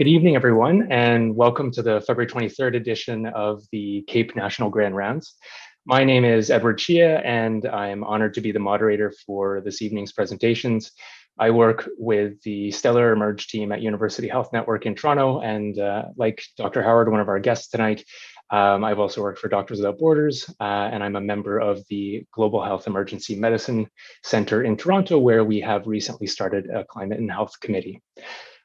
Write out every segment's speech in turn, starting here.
Good evening, everyone, and welcome to the February 23rd edition of the CAEP National Grand Rounds. My name is Edward Chia, and I'm honored to be the moderator for this evening's presentations. I work with the Stellar Emerge team at University Health Network in Toronto, and like Dr. Howard, one of our guests tonight, I've also worked for Doctors Without Borders, and I'm a member of the Global Health Emergency Medicine Center in Toronto, where we have recently started a climate and health committee.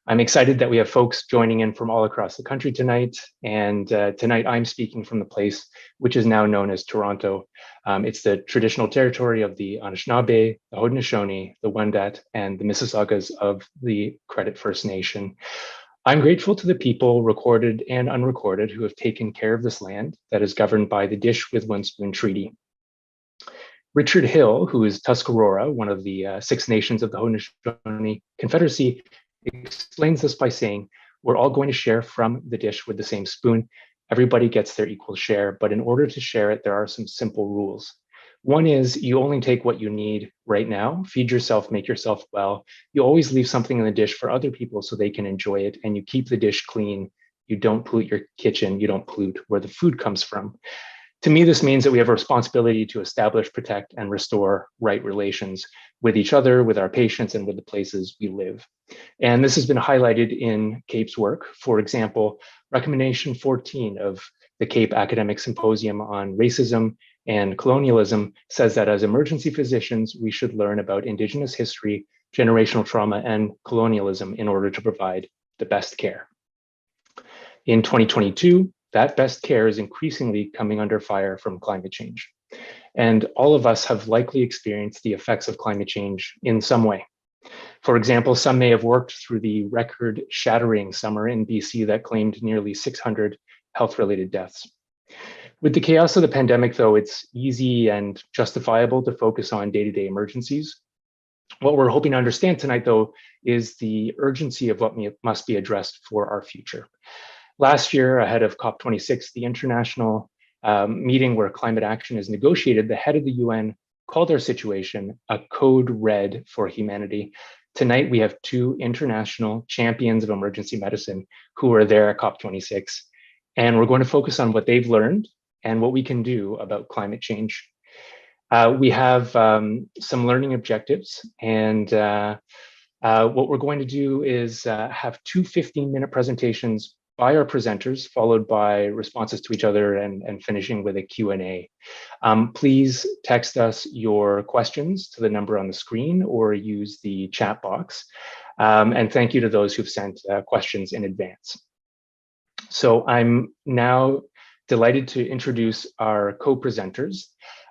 I'm excited that we have folks joining in from all across the country tonight. And tonight I'm speaking from the place which is now known as Toronto. It's the traditional territory of the Anishinaabe, the Haudenosaunee, the Wendat, and the Mississaugas of the Credit First Nation. I'm grateful to the people, recorded and unrecorded, who have taken care of this land that is governed by the Dish with One Spoon Treaty. Richard Hill, who is Tuscarora, one of the 6 nations of the Haudenosaunee Confederacy, explains this by saying, we're all going to share from the dish with the same spoon. Everybody gets their equal share, but in order to share it, there are some simple rules. One is you only take what you need right now, feed yourself, make yourself well. You always leave something in the dish for other people so they can enjoy it, and you keep the dish clean. You don't pollute your kitchen, you don't pollute where the food comes from. To me, this means that we have a responsibility to establish, protect, and restore right relations with each other, with our patients, and with the places we live. And this has been highlighted in CAEP's work. For example, recommendation 14 of the CAEP Academic Symposium on Racism and Colonialism says that as emergency physicians, we should learn about Indigenous history, generational trauma, and colonialism in order to provide the best care. In 2022, that best care is increasingly coming under fire from climate change. And all of us have likely experienced the effects of climate change in some way. For example, some may have worked through the record-shattering summer in BC that claimed nearly 600 health-related deaths. With the chaos of the pandemic, though, it's easy and justifiable to focus on day-to-day emergencies. What we're hoping to understand tonight, though, is the urgency of what must be addressed for our future. Last year, ahead of COP26, the international meeting where climate action is negotiated, the head of the UN called our situation a code red for humanity. Tonight, we have 2 international champions of emergency medicine who are there at COP26, and we're going to focus on what they've learned and what we can do about climate change. We have some learning objectives, and what we're going to do is have 2 15-minute presentations by our presenters, followed by responses to each other and finishing with a Q&A. Please text us your questions to the number on the screen or use the chat box. And thank you to those who've sent questions in advance. So I'm now delighted to introduce our co-presenters.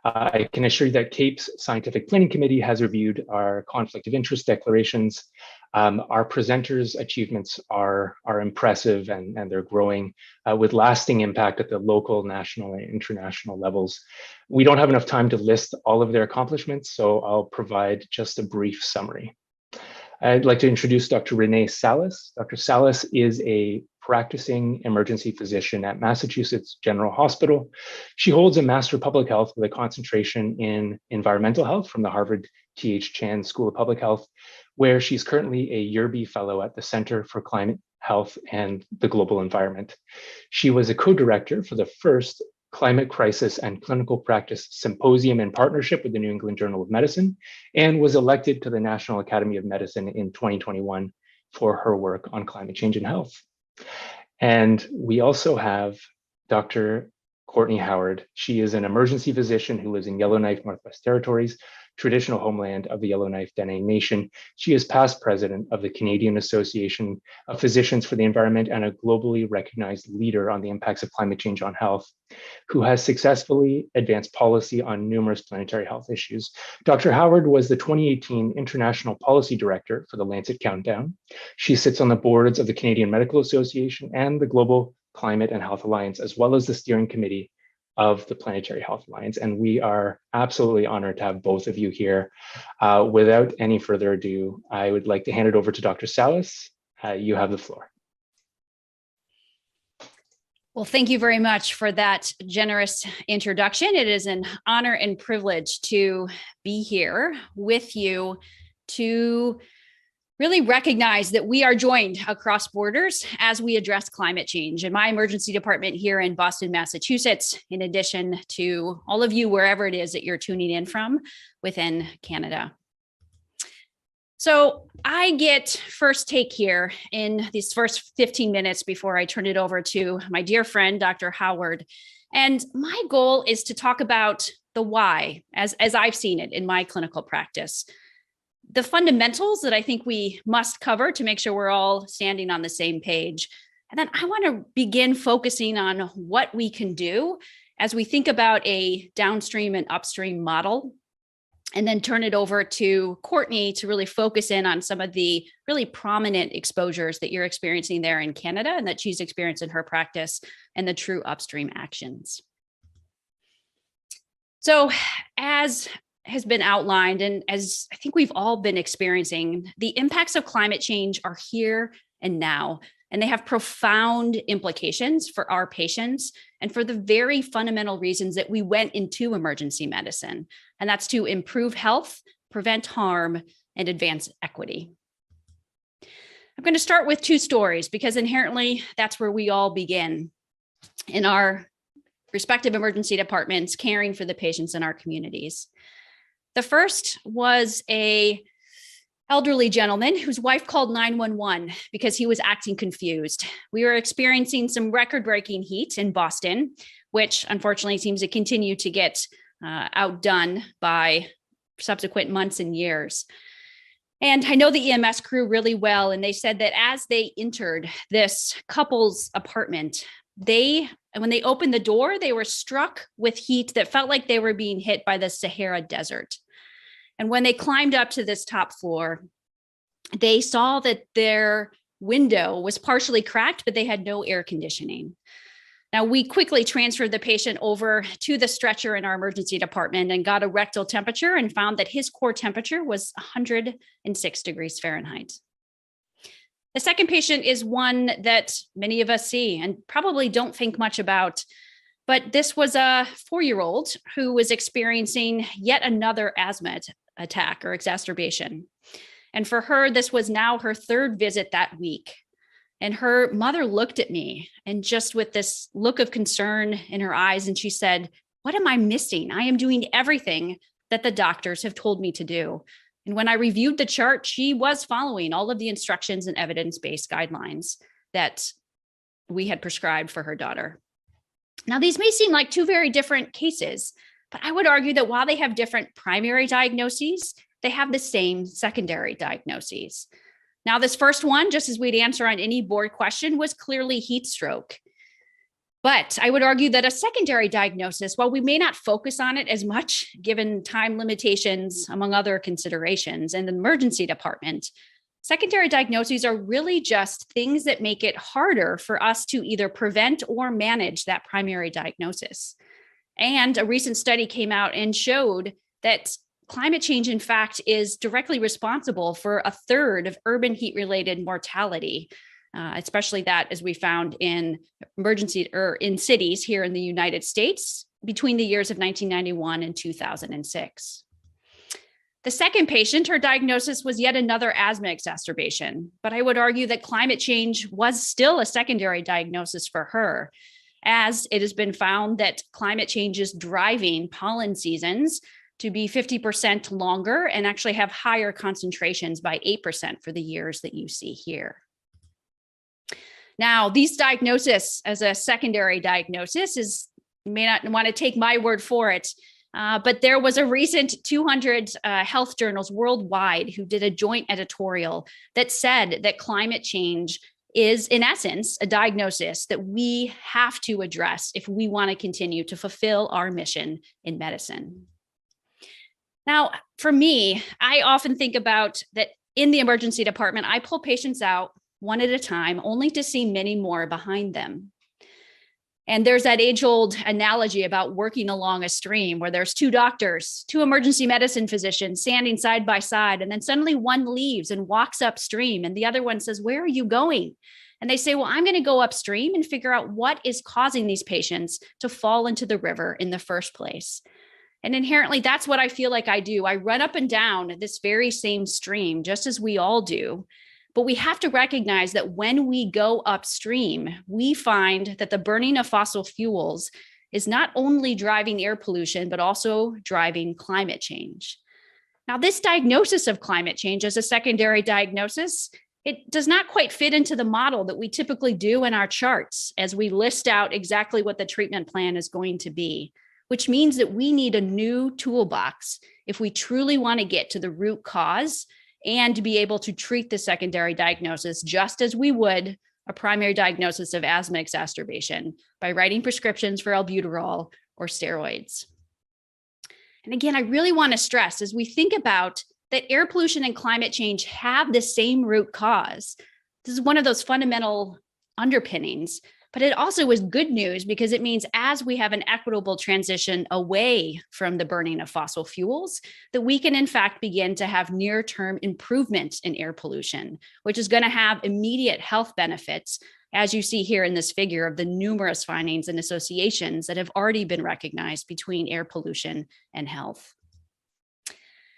I can assure you that CAEP's Scientific Planning Committee has reviewed our conflict of interest declarations. Our presenters' achievements are impressive and they're growing with lasting impact at the local, national, and international levels. We don't have enough time to list all of their accomplishments, so I'll provide just a brief summary. I'd like to introduce Dr. Renee Salas. Dr. Salas is a practicing emergency physician at Massachusetts General Hospital. She holds a Master of Public Health with a concentration in environmental health from the Harvard T.H. Chan School of Public Health, where she's currently a Yerby Fellow at the Center for Climate, Health, and the Global Environment. She was a co-director for the first Climate Crisis and Clinical Practice Symposium in partnership with the New England Journal of Medicine, and was elected to the National Academy of Medicine in 2021 for her work on climate change and health. And we also have Dr. Courtney Howard. She is an emergency physician who lives in Yellowknife, Northwest Territories, traditional homeland of the Yellowknife Dene Nation. She is past president of the Canadian Association of Physicians for the Environment and a globally recognized leader on the impacts of climate change on health, who has successfully advanced policy on numerous planetary health issues. Dr. Howard was the 2018 International Policy Director for the Lancet Countdown. She sits on the boards of the Canadian Medical Association and the Global Climate and Health Alliance, as well as the steering committee of the Planetary Health Alliance. And we are absolutely honored to have both of you here. Without any further ado, I would like to hand it over to Dr. Salas. You have the floor. Well, thank you very much for that generous introduction. It is an honor and privilege to be here with you to really recognize that we are joined across borders as we address climate change. In my emergency department here in Boston, Massachusetts, in addition to all of you, wherever it is that you're tuning in from within Canada. So I get first take here in these first 15 minutes before I turn it over to my dear friend, Dr. Howard. And my goal is to talk about the why, as I've seen it in my clinical practice. The fundamentals that I think we must cover to make sure we're all standing on the same page. And then I want to begin focusing on what we can do as we think about a downstream and upstream model, and then turn it over to Courtney to really focus in on some of the really prominent exposures that you're experiencing there in Canada and that she's experienced in her practice and the true upstream actions. So as has been outlined, and as I think we've all been experiencing, the impacts of climate change are here and now, and they have profound implications for our patients and for the very fundamental reasons that we went into emergency medicine, and that's to improve health, prevent harm, and advance equity. I'm going to start with two stories because inherently that's where we all begin in our respective emergency departments, caring for the patients in our communities. The first was an elderly gentleman whose wife called 911 because he was acting confused. We were experiencing some record-breaking heat in Boston, which unfortunately seems to continue to get outdone by subsequent months and years. And I know the EMS crew really well, and they said that as they entered this couple's apartment, when they opened the door, they were struck with heat that felt like they were being hit by the Sahara Desert. And when they climbed up to this top floor, they saw that their window was partially cracked, but they had no air conditioning. Now, we quickly transferred the patient over to the stretcher in our emergency department and got a rectal temperature and found that his core temperature was 106 degrees Fahrenheit. The second patient is one that many of us see and probably don't think much about, but this was a 4-year-old who was experiencing yet another asthma attack or exacerbation. And for her, this was now her third visit that week. And her mother looked at me and just with this look of concern in her eyes, and she said, "What am I missing? I am doing everything that the doctors have told me to do." And when I reviewed the chart, she was following all of the instructions and evidence-based guidelines that we had prescribed for her daughter. Now, these may seem like two very different cases, but I would argue that while they have different primary diagnoses, they have the same secondary diagnoses. Now, this first one, just as we'd answer on any board question, was clearly heat stroke. But I would argue that a secondary diagnosis, while we may not focus on it as much, given time limitations, among other considerations, in the emergency department, secondary diagnoses are really just things that make it harder for us to either prevent or manage that primary diagnosis. And a recent study came out and showed that climate change, in fact, is directly responsible for a third of urban heat-related mortality, especially that as we found in in cities here in the United States between the years of 1991 and 2006. The second patient, her diagnosis was yet another asthma exacerbation, but I would argue that climate change was still a secondary diagnosis for her, as it has been found that climate change is driving pollen seasons to be 50% longer and actually have higher concentrations by 8% for the years that you see here. Now, these diagnoses as a secondary diagnosis you may not want to take my word for it, but there was a recent 200 health journals worldwide who did a joint editorial that said that climate change is, in essence, a diagnosis that we have to address if we want to continue to fulfill our mission in medicine. Now, for me, I often think about that in the emergency department, I pull patients out one at a time, only to see many more behind them. And there's that age-old analogy about working along a stream where there's two doctors, two emergency medicine physicians standing side by side, and then suddenly one leaves and walks upstream, and the other one says, "Where are you going?" And they say, "Well, I'm going to go upstream and figure out what is causing these patients to fall into the river in the first place." And inherently, that's what I feel like I do. I run up and down this very same stream, just as we all do. But we have to recognize that when we go upstream, we find that the burning of fossil fuels is not only driving air pollution, but also driving climate change. Now, this diagnosis of climate change as a secondary diagnosis, it does not quite fit into the model that we typically do in our charts as we list out exactly what the treatment plan is going to be, which means that we need a new toolbox if we truly want to get to the root cause and to be able to treat the secondary diagnosis just as we would a primary diagnosis of asthma exacerbation by writing prescriptions for albuterol or steroids. And again, I really want to stress as we think about that air pollution and climate change have the same root cause. This is one of those fundamental underpinnings, but it also is good news because it means as we have an equitable transition away from the burning of fossil fuels, that we can in fact begin to have near-term improvements in air pollution, which is going to have immediate health benefits, as you see here in this figure of the numerous findings and associations that have already been recognized between air pollution and health.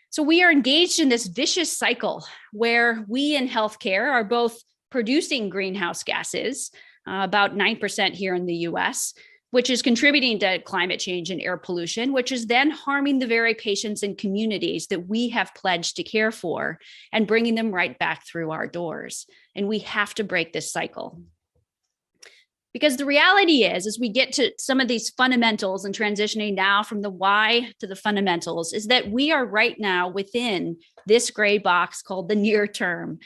So we are engaged in this vicious cycle where we in healthcare are both producing greenhouse gases, about 9% here in the US, which is contributing to climate change and air pollution, which is then harming the very patients and communities that we have pledged to care for and bringing them right back through our doors. And we have to break this cycle. Because the reality is, as we get to some of these fundamentals and transitioning now from the why to the fundamentals, is that we are right now within this gray box called the near term.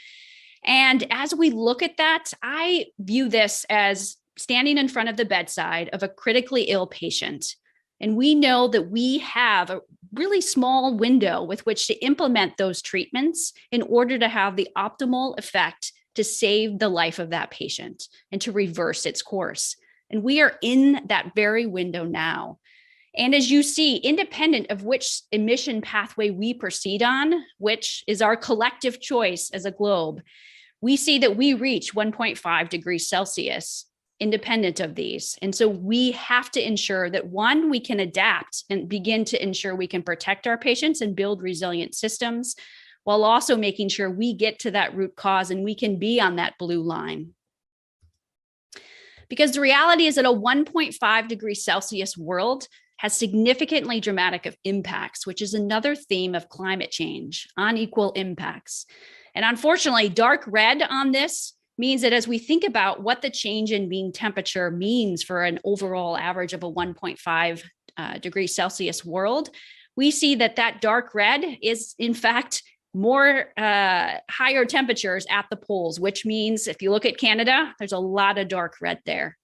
And as we look at that, I view this as standing in front of the bedside of a critically ill patient. And we know that we have a really small window with which to implement those treatments in order to have the optimal effect to save the life of that patient and to reverse its course. And we are in that very window now. And as you see, independent of which emission pathway we proceed on, which is our collective choice as a globe, we see that we reach 1.5 degrees Celsius independent of these. And so we have to ensure that, one, we can adapt and begin to ensure we can protect our patients and build resilient systems, while also making sure we get to that root cause and we can be on that blue line. Because the reality is that a 1.5 degrees Celsius world has significantly dramatic impacts, which is another theme of climate change, unequal impacts. And unfortunately, dark red on this means that as we think about what the change in mean temperature means for an overall average of a 1.5 degrees Celsius world, we see that that dark red is in fact more higher temperatures at the poles, which means if you look at Canada, there's a lot of dark red there.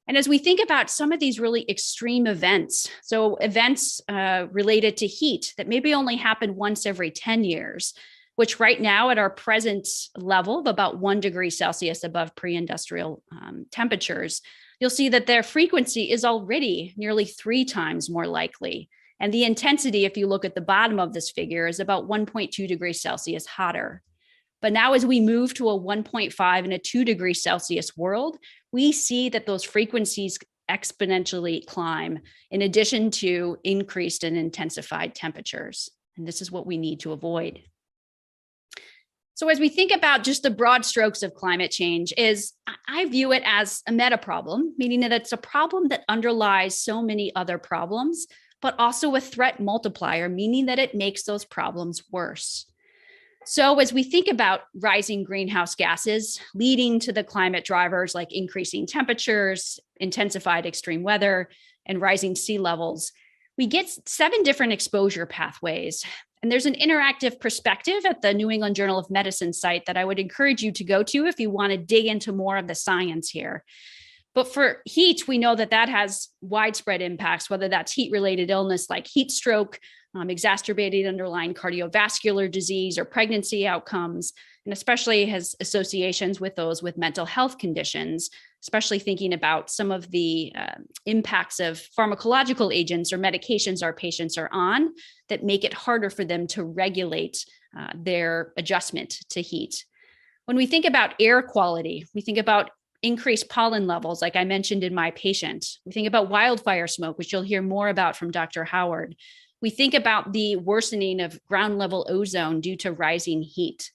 And as we think about some of these really extreme events, so events related to heat that maybe only happen once every 10 years, which right now at our present level of about 1 degree Celsius above pre-industrial temperatures, you'll see that their frequency is already nearly 3 times more likely. And the intensity, if you look at the bottom of this figure, is about 1.2 degrees Celsius hotter. But now as we move to a 1.5 and a 2 degrees Celsius world, we see that those frequencies exponentially climb in addition to increased and intensified temperatures. And this is what we need to avoid. So as we think about just the broad strokes of climate change, I view it as a meta problem, meaning that it's a problem that underlies so many other problems, but also a threat multiplier, meaning that it makes those problems worse. So as we think about rising greenhouse gases leading to the climate drivers like increasing temperatures, intensified extreme weather, and rising sea levels, we get 7 different exposure pathways. And there's an interactive perspective at the New England Journal of Medicine site that I would encourage you to go to if you want to dig into more of the science here. But for heat, we know that that has widespread impacts, whether that's heat-related illness like heat stroke, exacerbated underlying cardiovascular disease or pregnancy outcomes, and especially has associations with those with mental health conditions, especially thinking about some of the impacts of pharmacological agents or medications our patients are on that make it harder for them to regulate their adjustment to heat. When we think about air quality, we think about increased pollen levels, like I mentioned in my patient. We think about wildfire smoke, which you'll hear more about from Dr. Howard. We think about the worsening of ground level ozone due to rising heat.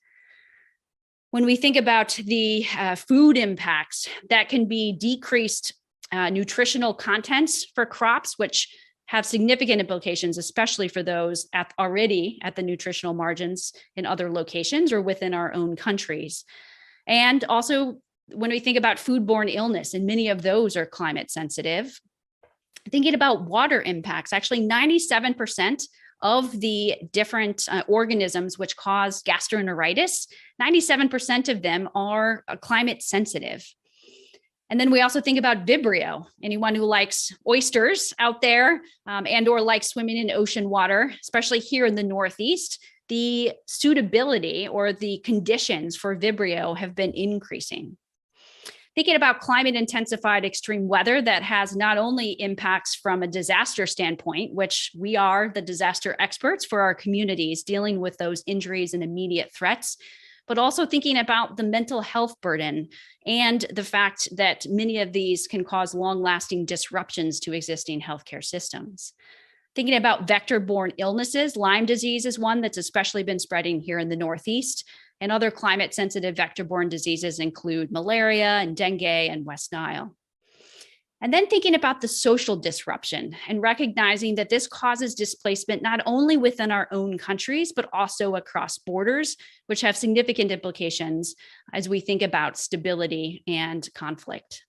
When we think about the food impacts, that can be decreased nutritional contents for crops, which have significant implications, especially for those already at the nutritional margins in other locations or within our own countries. And also, when we think about foodborne illness, and many of those are climate sensitive, thinking about water impacts, actually 97% of the different organisms which cause gastroenteritis, 97% of them are climate sensitive. And then we also think about Vibrio. Anyone who likes oysters out there and or likes swimming in ocean water, especially here in the Northeast, the suitability or the conditions for Vibrio have been increasing. Thinking about climate intensified extreme weather that has not only impacts from a disaster standpoint, which we are the disaster experts for our communities dealing with those injuries and immediate threats, but also thinking about the mental health burden and the fact that many of these can cause long-lasting disruptions to existing healthcare systems. Thinking about vector-borne illnesses, Lyme disease is one that's especially been spreading here in the Northeast, and other climate-sensitive vector-borne diseases include malaria and dengue and West Nile. And then thinking about the social disruption and recognizing that this causes displacement not only within our own countries, but also across borders, which have significant implications as we think about stability and conflict.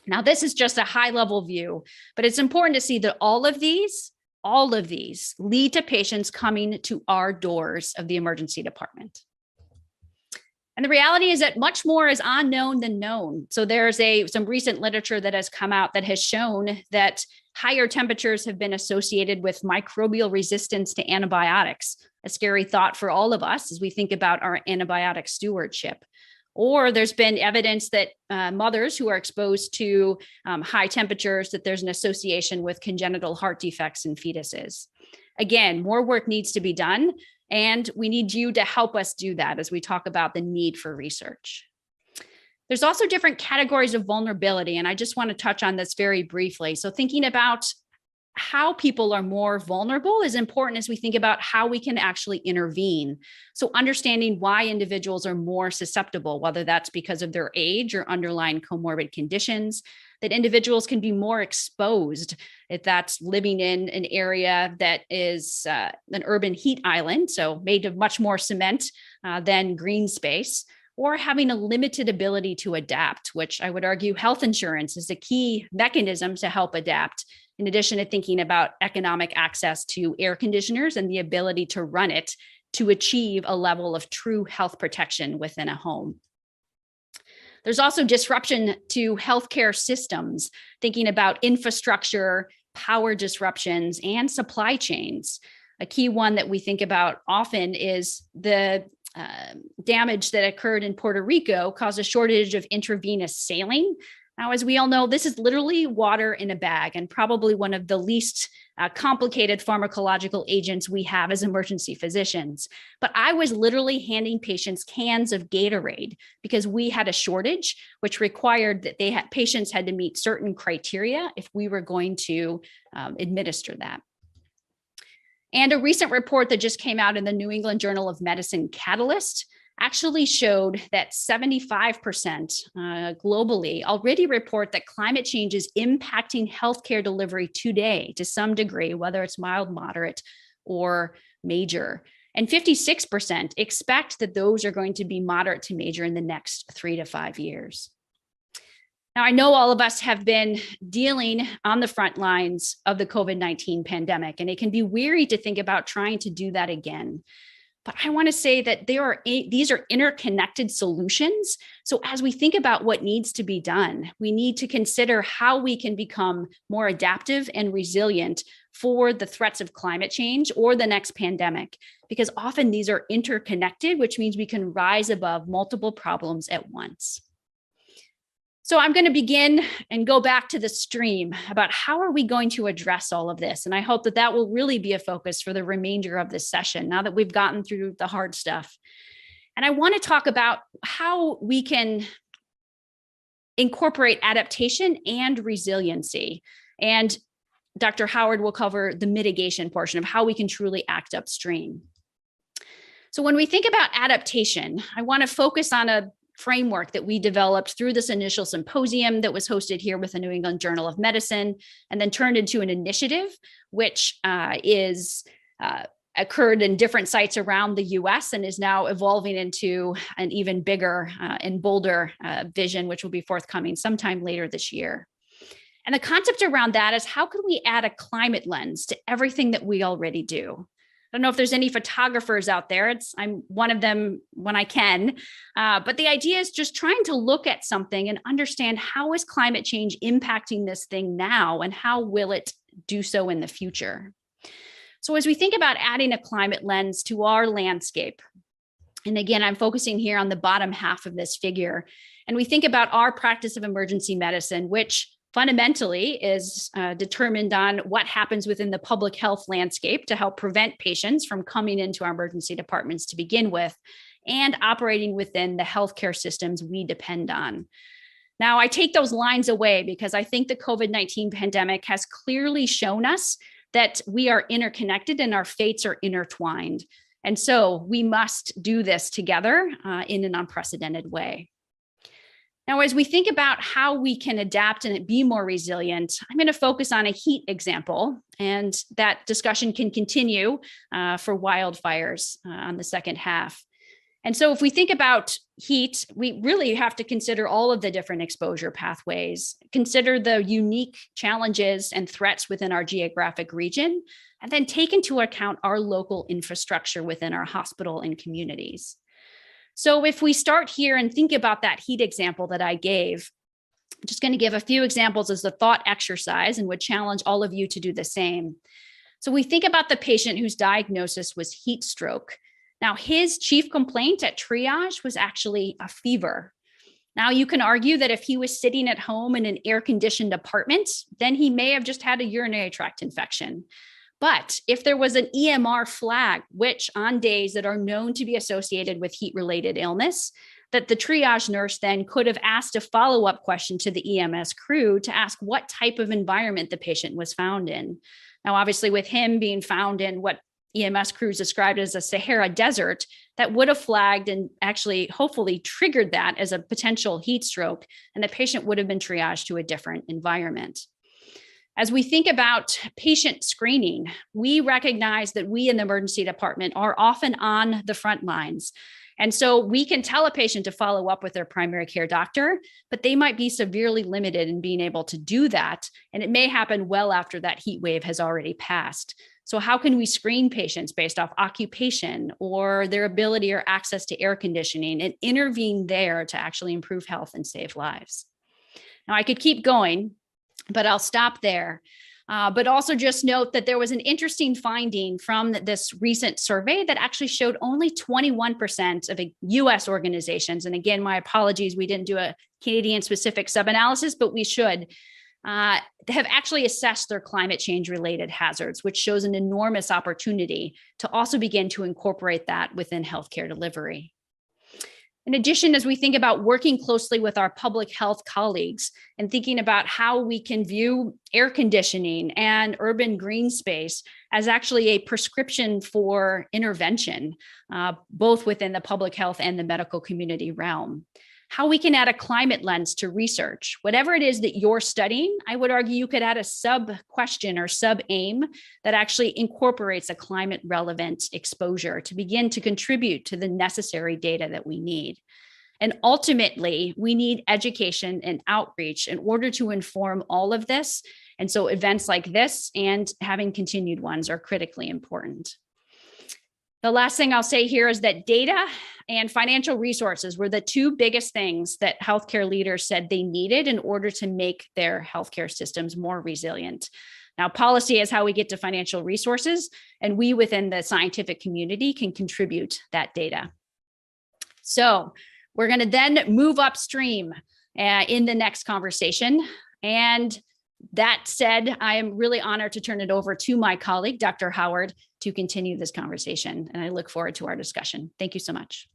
Now, this is just a high-level view, but it's important to see that all of these lead to patients coming to our doors of the emergency department. And the reality is that much more is unknown than known. So there's some recent literature that has come out that has shown that higher temperatures have been associated with microbial resistance to antibiotics, a scary thought for all of us as we think about our antibiotic stewardship. Or there's been evidence that mothers who are exposed to high temperatures, that there's an association with congenital heart defects in fetuses. Again, more work needs to be done. And we need you to help us do that as we talk about the need for research. There's also different categories of vulnerability, and I just want to touch on this very briefly. So thinking about how people are more vulnerable is important as we think about how we can actually intervene. So understanding why individuals are more susceptible, whether that's because of their age or underlying comorbid conditions, that individuals can be more exposed if that's living in an area that is an urban heat island, so made of much more cement than green space, or having a limited ability to adapt, which I would argue health insurance is a key mechanism to help adapt, in addition to thinking about economic access to air conditioners and the ability to run it to achieve a level of true health protection within a home. There's also disruption to healthcare systems, thinking about infrastructure, power disruptions, and supply chains. A key one that we think about often is the damage that occurred in Puerto Rico caused a shortage of intravenous saline. Now, as we all know, this is literally water in a bag and probably one of the least complicated pharmacological agents we have as emergency physicians. But I was literally handing patients cans of Gatorade because we had a shortage, which required that patients had to meet certain criteria if we were going to administer that. And a recent report that just came out in the New England Journal of Medicine, Catalyst, actually showed that 75% globally already report that climate change is impacting healthcare delivery today to some degree, whether it's mild, moderate, or major. And 56% expect that those are going to be moderate to major in the next 3 to 5 years. Now, I know all of us have been dealing on the front lines of the COVID-19 pandemic, and it can be weary to think about trying to do that again. But I want to say that these are interconnected solutions. So as we think about what needs to be done, we need to consider how we can become more adaptive and resilient for the threats of climate change or the next pandemic, because often these are interconnected, which means we can rise above multiple problems at once. So I'm going to begin and go back to the stream about how are we going to address all of this? And I hope that that will really be a focus for the remainder of this session, now that we've gotten through the hard stuff. And I want to talk about how we can incorporate adaptation and resiliency. And Dr. Howard will cover the mitigation portion of how we can truly act upstream. So when we think about adaptation, I want to focus on a framework that we developed through this initial symposium that was hosted here with the New England Journal of Medicine, and then turned into an initiative, which occurred in different sites around the US and is now evolving into an even bigger and bolder vision, which will be forthcoming sometime later this year. And the concept around that is, how can we add a climate lens to everything that we already do? I don't know if there's any photographers out there. I'm one of them when I can. But the idea is just trying to look at something and understand, how is climate change impacting this thing now, and how will it do so in the future? So as we think about adding a climate lens to our landscape, and again, I'm focusing here on the bottom half of this figure, and we think about our practice of emergency medicine, which fundamentally is determined on what happens within the public health landscape to help prevent patients from coming into our emergency departments to begin with, and operating within the healthcare systems we depend on. Now, I take those lines away because I think the COVID-19 pandemic has clearly shown us that we are interconnected and our fates are intertwined. And so we must do this together in an unprecedented way. Now, as we think about how we can adapt and be more resilient, I'm going to focus on a heat example, and that discussion can continue for wildfires on the second half. And so if we think about heat, we really have to consider all of the different exposure pathways, consider the unique challenges and threats within our geographic region, and then take into account our local infrastructure within our hospital and communities. So if we start here and think about that heat example that I gave, I'm just going to give a few examples as a thought exercise and would challenge all of you to do the same. So we think about the patient whose diagnosis was heat stroke. Now, his chief complaint at triage was actually a fever. Now, you can argue that if he was sitting at home in an air-conditioned apartment, then he may have just had a urinary tract infection. But if there was an EMR flag, which on days that are known to be associated with heat-related illness, that the triage nurse then could have asked a follow-up question to the EMS crew to ask what type of environment the patient was found in. Now, obviously, with him being found in what EMS crews described as a Sahara desert, that would have flagged and actually hopefully triggered that as a potential heat stroke, and the patient would have been triaged to a different environment. As we think about patient screening, we recognize that we in the emergency department are often on the front lines. And so we can tell a patient to follow up with their primary care doctor, but they might be severely limited in being able to do that. And it may happen well after that heat wave has already passed. So how can we screen patients based off occupation or their ability or access to air conditioning and intervene there to actually improve health and save lives? Now, I could keep going, but I'll stop there. But also just note that there was an interesting finding from this recent survey that actually showed only 21% of US organizations, and again, my apologies, we didn't do a Canadian specific sub-analysis, but we should, have actually assessed their climate change related hazards, which shows an enormous opportunity to also begin to incorporate that within healthcare delivery. In addition, as we think about working closely with our public health colleagues and thinking about how we can view air conditioning and urban green space as actually a prescription for intervention, both within the public health and the medical community realm. How we can add a climate lens to research. Whatever it is that you're studying, I would argue you could add a sub-question or sub-aim that actually incorporates a climate-relevant exposure to begin to contribute to the necessary data that we need. And ultimately, we need education and outreach in order to inform all of this. And so events like this and having continued ones are critically important. The last thing I'll say here is that data and financial resources were the two biggest things that healthcare leaders said they needed in order to make their healthcare systems more resilient. Now, policy is how we get to financial resources, and we within the scientific community can contribute that data. So we're going to then move upstream in the next conversation. And that said, I am really honored to turn it over to my colleague, Dr. Howard, to continue this conversation. And I look forward to our discussion. Thank you so much.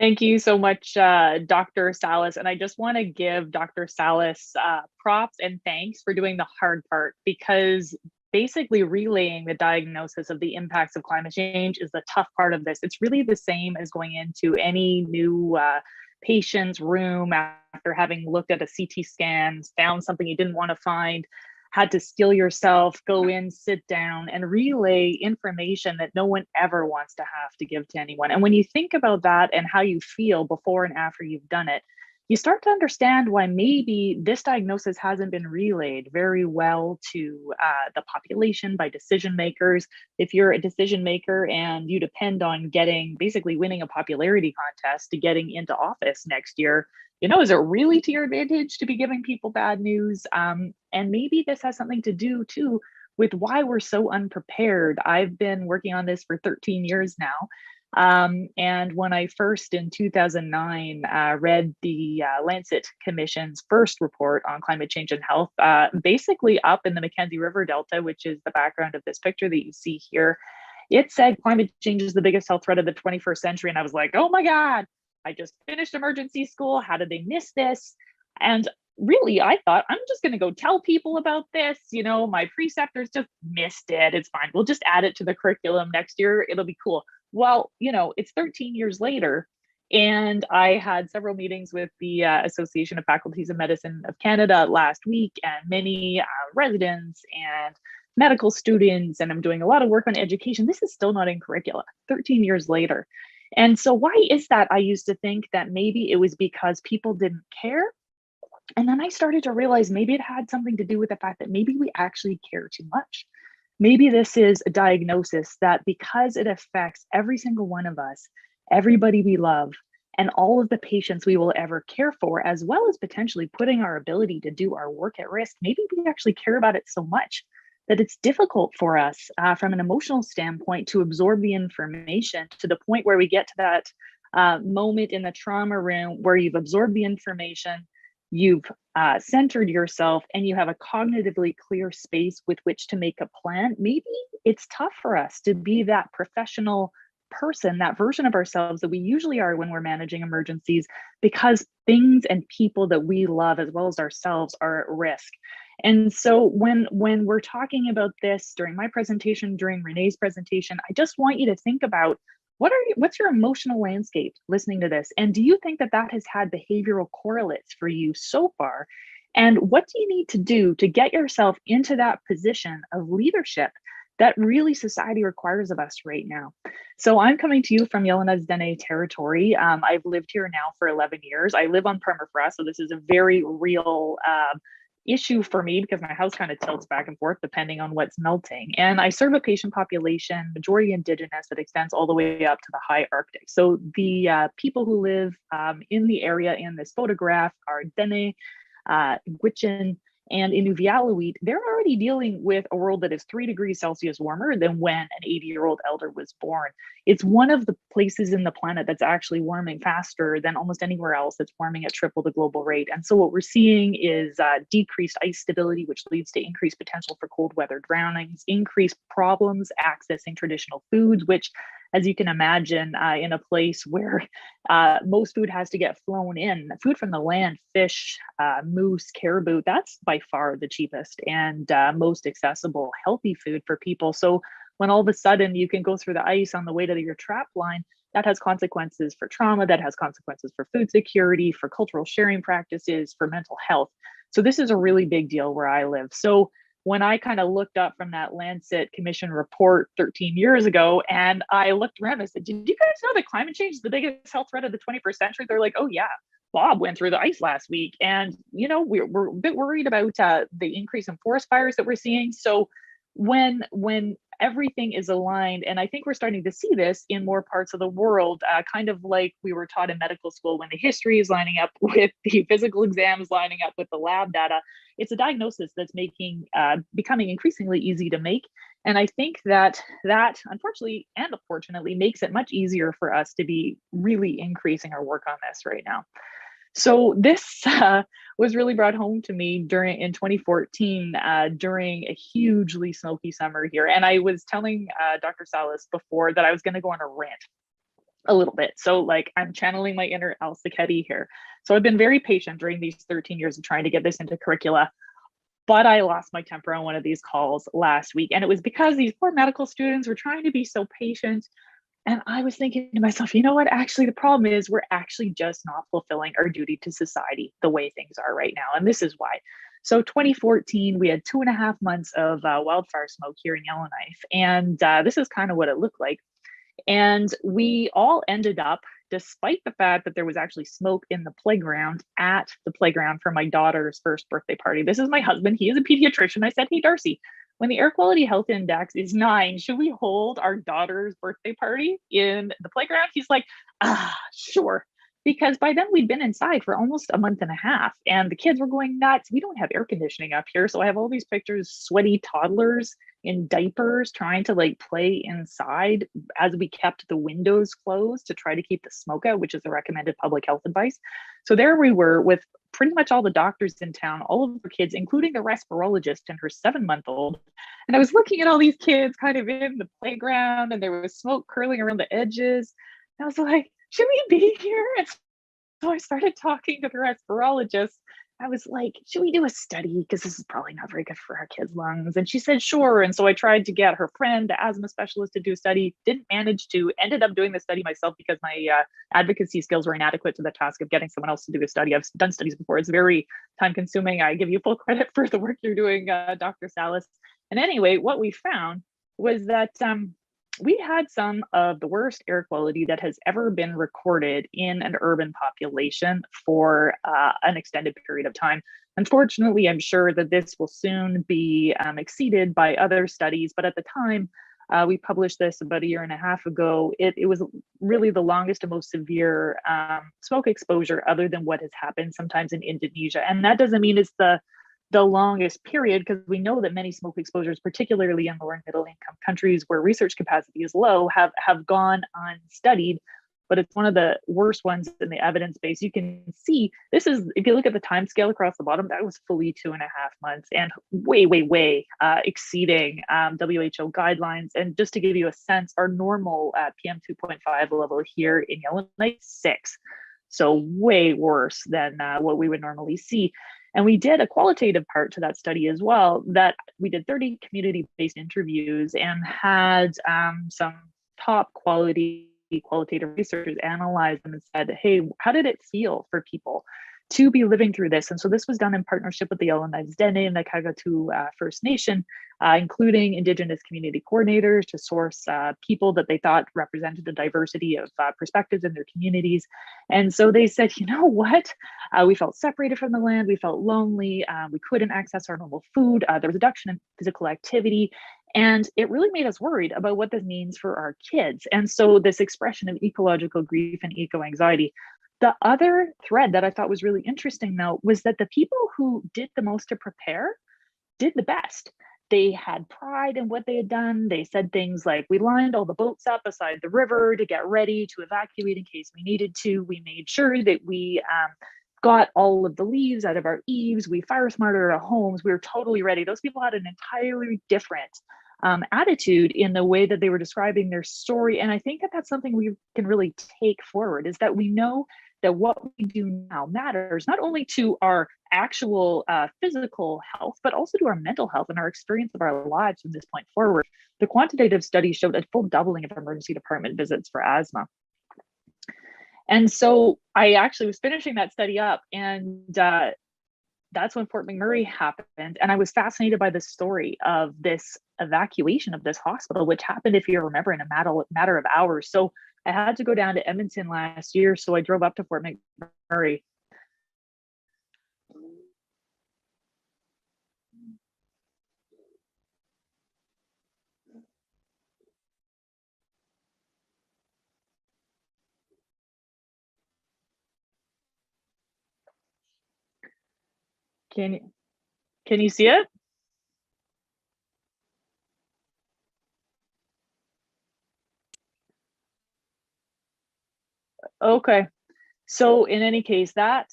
Thank you so much, Dr. Salas. And I just want to give Dr. Salas props and thanks for doing the hard part, because basically relaying the diagnosis of the impacts of climate change is the tough part of this. It's really the same as going into any new patient's room after having looked at a CT scan, found something you didn't want to find, had to still yourself, go in, sit down, and relay information that no one ever wants to have to give to anyone. And when you think about that and how you feel before and after you've done it, you start to understand why maybe this diagnosis hasn't been relayed very well to the population by decision makers. If you're a decision maker and you depend on basically winning a popularity contest to getting into office next year, is it really to your advantage to be giving people bad news? And maybe this has something to do too with why we're so unprepared. I've been working on this for 13 years now. And when I first in 2009 read the Lancet Commission's first report on climate change and health, basically up in the Mackenzie River Delta, which is the background of this picture that you see here, it said climate change is the biggest health threat of the 21st century. And I was like, oh my God, I just finished emergency school. How did they miss this? And really, I thought, I'm just going to go tell people about this. My preceptors just missed it. It's fine. We'll just add it to the curriculum next year. It'll be cool. Well, it's 13 years later. And I had several meetings with the Association of Faculties of Medicine of Canada last week, and many residents and medical students. And I'm doing a lot of work on education. This is still not in curricula 13 years later. And so why is that? I used to think that maybe it was because people didn't care. And then I started to realize maybe it had something to do with the fact that maybe we actually care too much. Maybe this is a diagnosis that, because it affects every single one of us, everybody we love, and all of the patients we will ever care for, as well as potentially putting our ability to do our work at risk, maybe we actually care about it so much that it's difficult for us from an emotional standpoint to absorb the information to the point where we get to that moment in the trauma room where you've absorbed the information, you've centered yourself, and you have a cognitively clear space with which to make a plan. Maybe it's tough for us to be that professional person, that version of ourselves that we usually are when we're managing emergencies, because things and people that we love as well as ourselves are at risk. And so when we're talking about this during my presentation, during Renee's presentation, I just want you to think about what's your emotional landscape listening to this? And do you think that has had behavioral correlates for you so far? And what do you need to do to get yourself into that position of leadership that really society requires of us right now? So I'm coming to you from Yellowknives Dene territory. I've lived here now for 11 years. I live on permafrost, so this is a very real issue for me because my house kind of tilts back and forth depending on what's melting. And I serve a patient population, majority Indigenous, that extends all the way up to the high Arctic. So the people who live in the area in this photograph are Dene, Gwich'in, and Inuvialuit. They're already dealing with a world that is 3 degrees Celsius warmer than when an 80-year-old elder was born. It's one of the places in the planet that's actually warming faster than almost anywhere else, that's warming at triple the global rate. And so what we're seeing is decreased ice stability, which leads to increased potential for cold weather drownings, increased problems accessing traditional foods, which, as you can imagine, in a place where most food has to get flown in, food from the land, fish, moose, caribou, that's by far the cheapest and most accessible, healthy food for people. So when all of a sudden you can go through the ice on the way to your trap line, that has consequences for trauma, that has consequences for food security, for cultural sharing practices, for mental health. So this is a really big deal where I live. So when I kind of looked up from that Lancet Commission report 13 years ago, and I looked around, I said, did you guys know that climate change is the biggest health threat of the 21st century? They're like, oh yeah, Bob went through the ice last week. And, we're a bit worried about the increase in forest fires that we're seeing. So when everything is aligned, and I think we're starting to see this in more parts of the world, kind of like we were taught in medical school when the history is lining up with the physical exams, lining up with the lab data. It's a diagnosis that's becoming increasingly easy to make. And I think that unfortunately and fortunately makes it much easier for us to be really increasing our work on this right now. So this was really brought home to me in 2014 during a hugely smoky summer here. And I was telling Dr. Salas before that I was going to go on a rant. a little bit. So like I'm channeling my inner Elsa Ketty here. So I've been very patient during these 13 years of trying to get this into curricula. But I lost my temper on one of these calls last week. And it was because these poor medical students were trying to be so patient. And I was thinking to myself, you know what? Actually, the problem is we're actually just not fulfilling our duty to society the way things are right now. And this is why. So 2014, we had 2.5 months of wildfire smoke here in Yellowknife. And this is kind of what it looked like. And we all ended up, despite the fact that there was actually smoke in the playground, at the playground for my daughter's first birthday party. This is my husband. He is a pediatrician. I said, hey, Darcy, when the air quality health index is 9, should we hold our daughter's birthday party in the playground? He's like, sure. Because by then we'd been inside for almost a month and a half and the kids were going nuts. We don't have air conditioning up here. So I have all these pictures, sweaty toddlers in diapers trying to like play inside as we kept the windows closed to try to keep the smoke out, which is the recommended public health advice. So there we were with pretty much all the doctors in town, all of the kids, including the respirologist and her 7-month-old. And I was looking at all these kids kind of in the playground and there was smoke curling around the edges. And I was like, should we be here? And so I started talking to the respirologist. I was like, should we do a study? Because this is probably not very good for our kids' lungs. And she said, sure. And so I tried to get her friend, the asthma specialist, to do a study. Didn't manage to, ended up doing the study myself because my advocacy skills were inadequate to the task of getting someone else to do a study. I've done studies before. It's very time consuming. I give you full credit for the work you're doing, Dr. Salas. And anyway, what we found was that we had some of the worst air quality that has ever been recorded in an urban population for an extended period of time. Unfortunately, I'm sure that this will soon be exceeded by other studies, but at the time, we published this about 1.5 years ago. It was really the longest and most severe smoke exposure other than what has happened sometimes in Indonesia. And that doesn't mean it's the longest period, because we know that many smoke exposures, particularly in lower and middle income countries where research capacity is low, have gone unstudied. But it's one of the worst ones in the evidence base. You can see this is, if you look at the time scale across the bottom, that was fully 2.5 months and way exceeding WHO guidelines. And just to give you a sense, our normal PM 2.5 level here in Yellowknife, 6. So way worse than what we would normally see. And we did a qualitative part to that study as well, that we did 30 community-based interviews and had some top qualitative researchers analyze them and said, hey, how did it feel for people to be living through this? And so this was done in partnership with the Yellowknives Dene and the Kagatu First Nation, including Indigenous community coordinators to source people that they thought represented the diversity of perspectives in their communities. And so they said, you know what? We felt separated from the land. We felt lonely. We couldn't access our normal food. There was a reduction in physical activity. And it really made us worried about what this means for our kids. And so this expression of ecological grief and eco-anxiety. The other thread that I thought was really interesting, though, was that the people who did the most to prepare did the best. They had pride in what they had done. They said things like, we lined all the boats up beside the river to get ready to evacuate in case we needed to. We made sure that we got all of the leaves out of our eaves. We fire smarted our homes. We were totally ready. Those people had an entirely different attitude in the way that they were describing their story. And I think that that's something we can really take forward, is that we know that what we do now matters not only to our actual physical health, but also to our mental health and our experience of our lives from this point forward. The quantitative study showed a full doubling of emergency department visits for asthma. And so I actually was finishing that study up, and that's when Fort McMurray happened. And I was fascinated by the story of this evacuation of this hospital, which happened, if you remember, in a matter of hours. So I had to go down to Edmonton last year. So I drove up to Fort McMurray. Can you see it? Okay. So in any case, that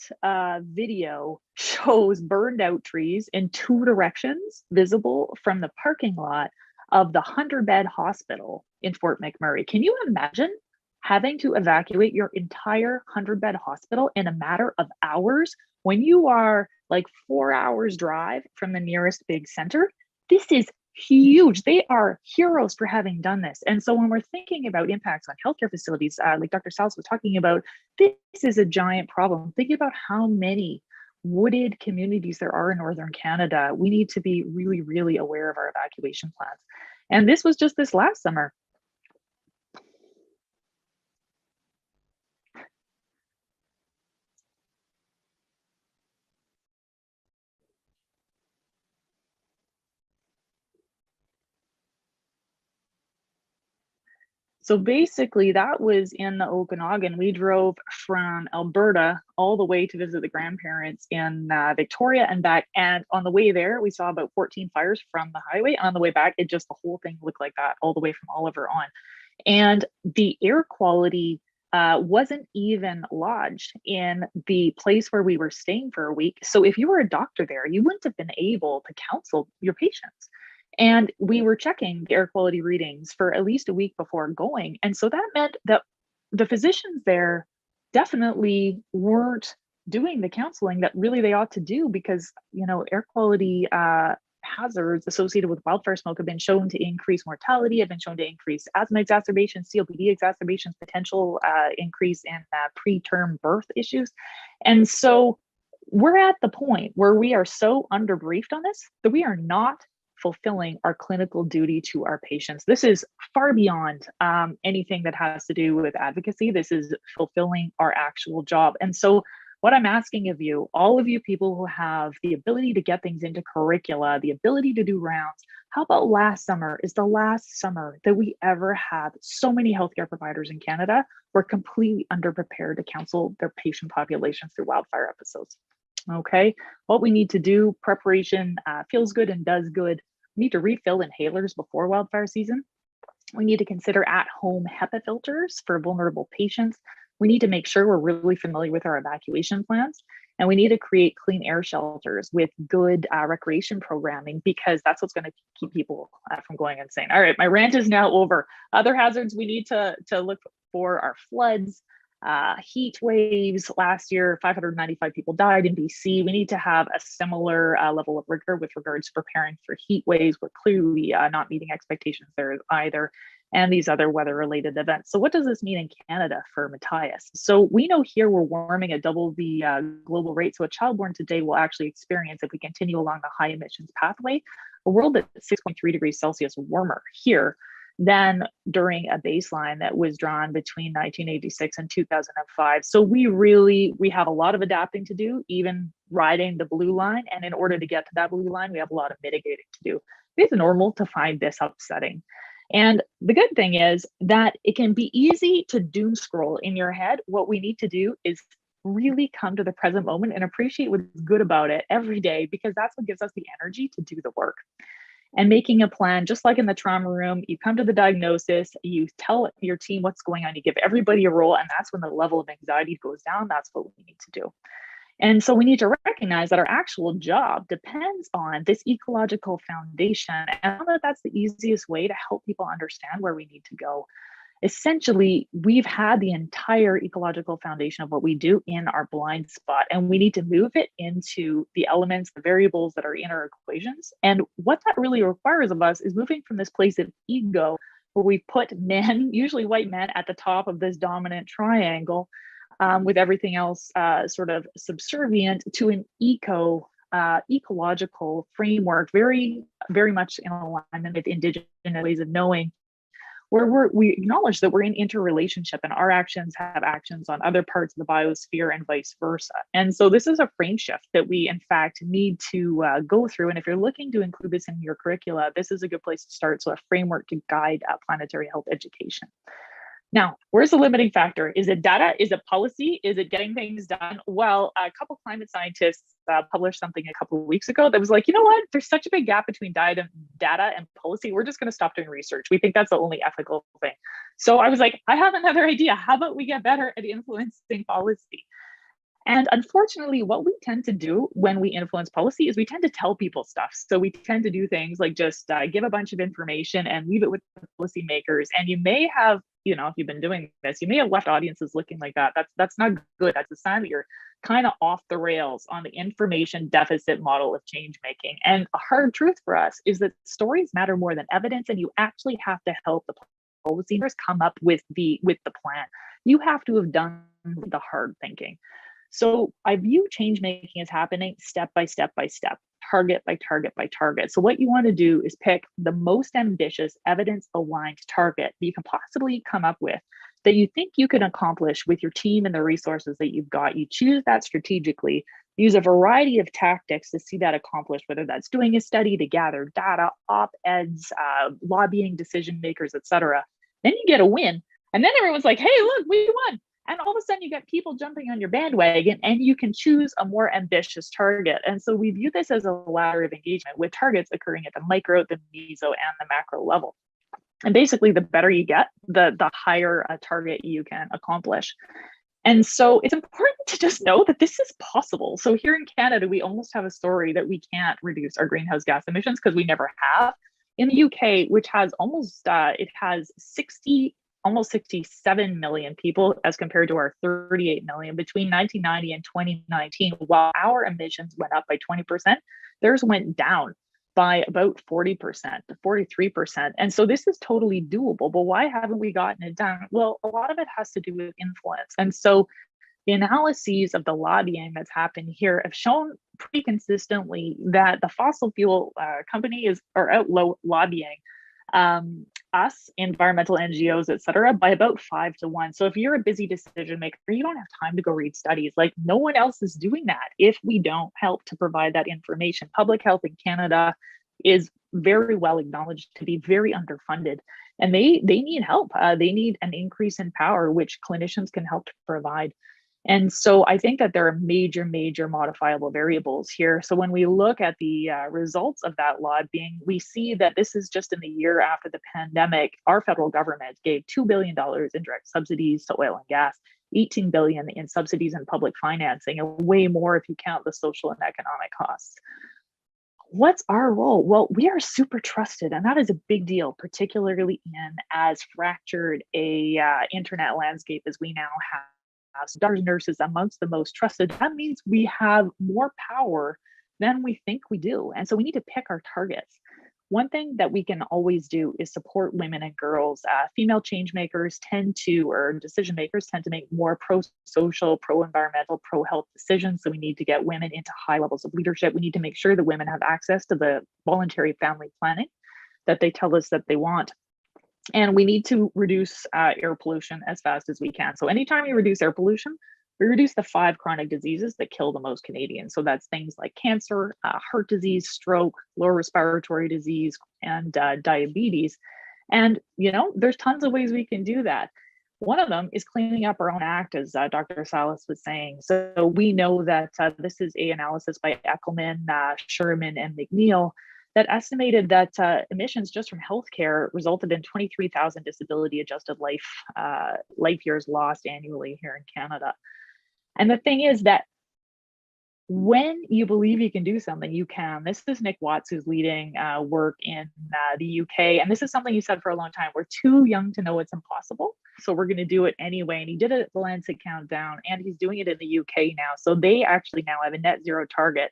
video shows burned out trees in 2 directions visible from the parking lot of the 100-bed hospital in Fort McMurray. Can you imagine having to evacuate your entire 100-bed hospital in a matter of hours when you are like 4 hours drive from the nearest big center, this is huge. They are heroes for having done this. And so when we're thinking about impacts on healthcare facilities, like Dr. Salas was talking about, this is a giant problem. Think about how many wooded communities there are in Northern Canada. We need to be really, really aware of our evacuation plans. And this was just this last summer. So basically, that was in the Okanagan. We drove from Alberta all the way to visit the grandparents in Victoria and back. And on the way there, we saw about 14 fires from the highway. On the way back, the whole thing looked like that all the way from Oliver on. And the air quality wasn't even lodged in the place where we were staying for a week. So if you were a doctor there, you wouldn't have been able to counsel your patients. And we were checking the air quality readings for at least a week before going. And so that meant that the physicians there definitely weren't doing the counseling that really they ought to do, because, air quality hazards associated with wildfire smoke have been shown to increase mortality, have been shown to increase asthma exacerbations, COPD exacerbations, potential increase in preterm birth issues. And so we're at the point where we are so underbriefed on this that we are not fulfilling our clinical duty to our patients. This is far beyond anything that has to do with advocacy. This is fulfilling our actual job. And so what I'm asking of you, all of you people who have the ability to get things into curricula, the ability to do rounds, how about last summer is the last summer that we ever had so many healthcare providers in Canada were completely underprepared to counsel their patient populations through wildfire episodes. Okay, what we need to do, preparation feels good and does good. We need to refill inhalers before wildfire season. We need to consider at-home HEPA filters for vulnerable patients. We need to make sure we're really familiar with our evacuation plans. And we need to create clean air shelters with good recreation programming, because that's what's going to keep people from going insane. All right, my rant is now over. Other hazards we need to look for are floods, heat waves. Last year, 595 people died in BC. We need to have a similar level of rigor with regards to preparing for heat waves. We're clearly not meeting expectations there either, and these other weather-related events. So what does this mean in Canada for Matthias? So we know here we're warming at double the global rate. So a child born today will actually experience, if we continue along the high emissions pathway, a world that's 6.3 degrees Celsius warmer here than during a baseline that was drawn between 1986 and 2005. So we have a lot of adapting to do, even riding the blue line. And in order to get to that blue line, we have a lot of mitigating to do. It's normal to find this upsetting. And the good thing is that it can be easy to doom scroll in your head. What we need to do is really come to the present moment and appreciate what's good about it every day, because that's what gives us the energy to do the work. And making a plan, just like in the trauma room, you come to the diagnosis, you tell your team what's going on, you give everybody a role, and that's when the level of anxiety goes down. That's what we need to do. And so we need to recognize that our actual job depends on this ecological foundation, and that's the easiest way to help people understand where we need to go. Essentially, we've had the entire ecological foundation of what we do in our blind spot, and we need to move it into the elements, the variables that are in our equations. And what that really requires of us is moving from this place of ego, where we put men, usually white men, at the top of this dominant triangle, with everything else sort of subservient, to an ecological framework, very, very much in alignment with Indigenous ways of knowing, where we acknowledge that we're in interrelationship and our actions have actions on other parts of the biosphere and vice versa. And so this is a frame shift that we, in fact, need to go through. And if you're looking to include this in your curricula, this is a good place to start. So a framework to guide planetary health education. Now, where's the limiting factor? Is it data? Is it policy? Is it getting things done? Well, a couple of climate scientists published something a couple of weeks ago that was like, you know what? There's such a big gap between data and policy. We're just going to stop doing research. We think that's the only ethical thing. So I was like, I have another idea. How about we get better at influencing policy? And unfortunately, what we tend to do when we influence policy is we tend to tell people stuff. So we tend to do things like just give a bunch of information and leave it with the policymakers. And you may have, you know, if you've been doing this, you may have left audiences looking like that. That's not good. That's a sign that you're kind of off the rails on the information deficit model of change making. And a hard truth for us is that stories matter more than evidence, and you actually have to help the policymakers come up with the plan. You have to have done the hard thinking. So I view change making as happening step by step by step, target by target by target. So what you want to do is pick the most ambitious, evidence aligned target you can possibly come up with that you think you can accomplish with your team and the resources that you've got. You choose that strategically, use a variety of tactics to see that accomplished, whether that's doing a study to gather data, op-eds, lobbying decision makers, etc. Then you get a win. And then everyone's like, hey, look, we won. And all of a sudden you get people jumping on your bandwagon, and you can choose a more ambitious target. And so we view this as a ladder of engagement with targets occurring at the micro, the meso, and the macro level. And basically, the better you get, the higher a target you can accomplish. And so it's important to just know that this is possible. So here in Canada, we almost have a story that we can't reduce our greenhouse gas emissions because we never have. In the UK, which has almost, it has almost 67 million people as compared to our 38 million between 1990 and 2019. While our emissions went up by 20%, theirs went down by about 40% to 43%. And so this is totally doable, but why haven't we gotten it done? Well, a lot of it has to do with influence. And so the analyses of the lobbying that's happened here have shown pretty consistently that the fossil fuel companies are out lobbying us, environmental NGOs, et cetera, by about 5 to 1. So if you're a busy decision maker, you don't have time to go read studies. Like, no one else is doing that if we don't help to provide that information. Public health in Canada is very well acknowledged to be very underfunded, and they need help. They need an increase in power, which clinicians can help to provide. And so I think that there are major modifiable variables here. So when we look at the results of that lobbying, we see that this is just in the year after the pandemic. Our federal government gave $2 billion in direct subsidies to oil and gas, 18 billion in subsidies and public financing, and way more if you count the social and economic costs. What's our role? Well, we are super trusted, and that is a big deal, particularly in as fractured a internet landscape as we now have. Doctors, nurses amongst the most trusted. That means we have more power than we think we do. And so we need to pick our targets. One thing that we can always do is support women and girls. Female change makers or decision makers tend to make more pro-social, pro-environmental, pro-health decisions. So we need to get women into high levels of leadership. We need to make sure that women have access to the voluntary family planning that they tell us that they want. And we need to reduce air pollution as fast as we can. So anytime we reduce air pollution, we reduce the 5 chronic diseases that kill the most Canadians. So that's things like cancer, heart disease, stroke, lower respiratory disease, and diabetes. And, you know, there's tons of ways we can do that. One of them is cleaning up our own act, as Dr. Salas was saying. So we know that this is an analysis by Eckelman, Sherman, and McNeil that estimated that emissions just from healthcare resulted in 23,000 disability-adjusted life years lost annually here in Canada. And the thing is that when you believe you can do something, you can. This is Nick Watts, who's leading work in the UK. And this is something he said for a long time. We're too young to know it's impossible, so we're going to do it anyway. And he did it at the Lancet Countdown, and he's doing it in the UK now. So they actually now have a net zero target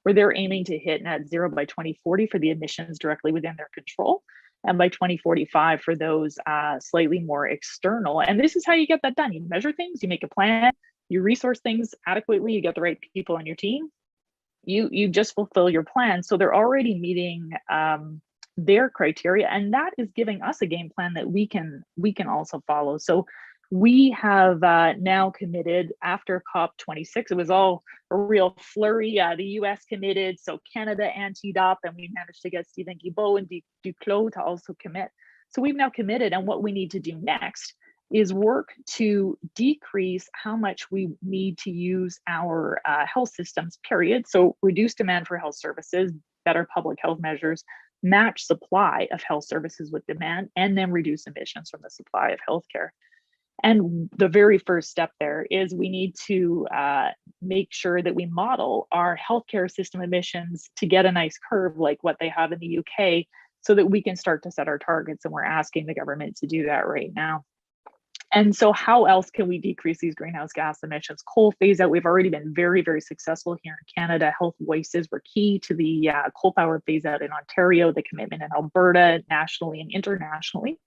where they're aiming to hit net zero by 2040 for the emissions directly within their control, and by 2045 for those slightly more external. And this is how you get that done. You measure things, you make a plan, you resource things adequately, you get the right people on your team, you just fulfill your plan. So they're already meeting their criteria, and that is giving us a game plan that we can also follow. So we have now committed after COP26. It was all a real flurry. The US committed, so Canada anteed up, and we managed to get Stephen Guilbeault and Duclos to also commit. So we've now committed, and what we need to do next is work to decrease how much we need to use our health systems, period. So reduce demand for health services, better public health measures, match supply of health services with demand, and then reduce emissions from the supply of healthcare. And the very first step there is we need to make sure that we model our healthcare system emissions to get a nice curve like what they have in the UK, so that we can start to set our targets. And we're asking the government to do that right now. And so how else can we decrease these greenhouse gas emissions? Coal phase out, we've already been very, very successful here in Canada. Health voices were key to the coal power phase out in Ontario, the commitment in Alberta, nationally and internationally.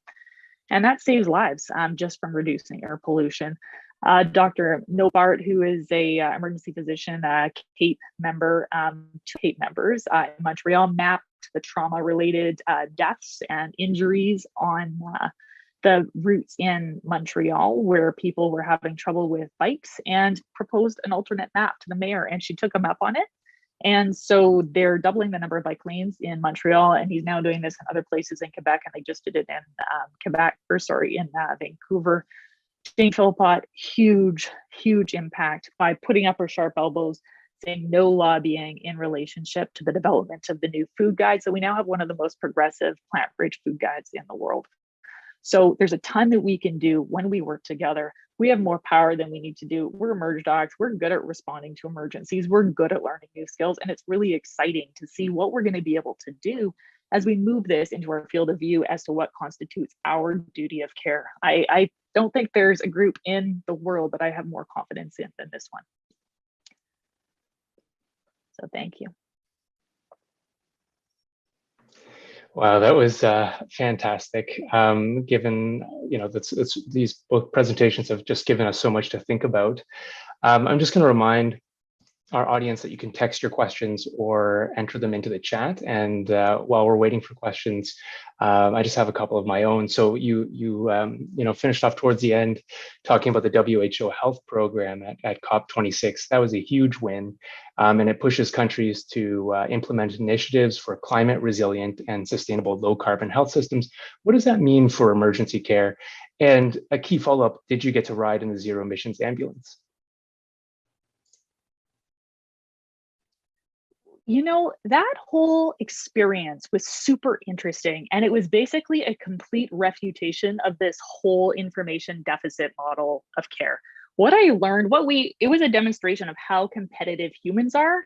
And that saves lives just from reducing air pollution. Dr. Nobart, who is a emergency physician, CAEP member, two CAEP members in Montreal, mapped the trauma-related deaths and injuries on the routes in Montreal where people were having trouble with bikes, and proposed an alternate map to the mayor, and she took him up on it. And so they're doubling the number of bike lanes in Montreal, and he's now doing this in other places in Quebec, and they just did it in Vancouver. Jane Philpott, huge impact by putting up her sharp elbows, saying no lobbying in relationship to the development of the new food guide. So we now have one of the most progressive plant-rich food guides in the world. So there's a ton that we can do when we work together. We have more power than we need to do. We're emerge docs. We're good at responding to emergencies. We're good at learning new skills. And it's really exciting to see what we're going to be able to do as we move this into our field of view as to what constitutes our duty of care. I don't think there's a group in the world that I have more confidence in than this one. So thank you. Wow, that was fantastic. Given, these both presentations have just given us so much to think about. I'm just going to remind our audience that you can text your questions or enter them into the chat. And while we're waiting for questions, I just have a couple of my own. So you finished off towards the end talking about the WHO health program at COP26. That was a huge win. And it pushes countries to implement initiatives for climate resilient and sustainable low carbon health systems. What does that mean for emergency care? And a key follow-up, did you get to ride in the zero emissions ambulance? You know, that whole experience was super interesting. And it was basically a complete refutation of this whole information deficit model of care. What I learned, it was a demonstration of how competitive humans are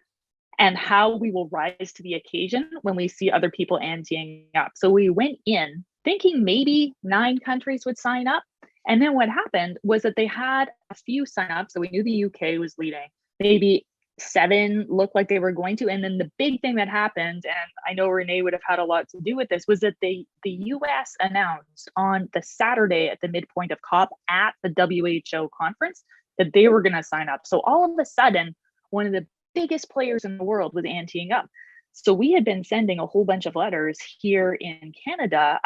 and how we will rise to the occasion when we see other people anteing up. So we went in thinking maybe 9 countries would sign up. And then what happened was that they had a few sign up. So we knew the UK was leading, maybe 7 looked like they were going to. And then the big thing that happened, and I know Renee would have had a lot to do with this, was that the US announced on the Saturday at the midpoint of COP at the WHO conference that they were going to sign up. So all of a sudden, one of the biggest players in the world was anteing up. So we had been sending a whole bunch of letters here in Canada,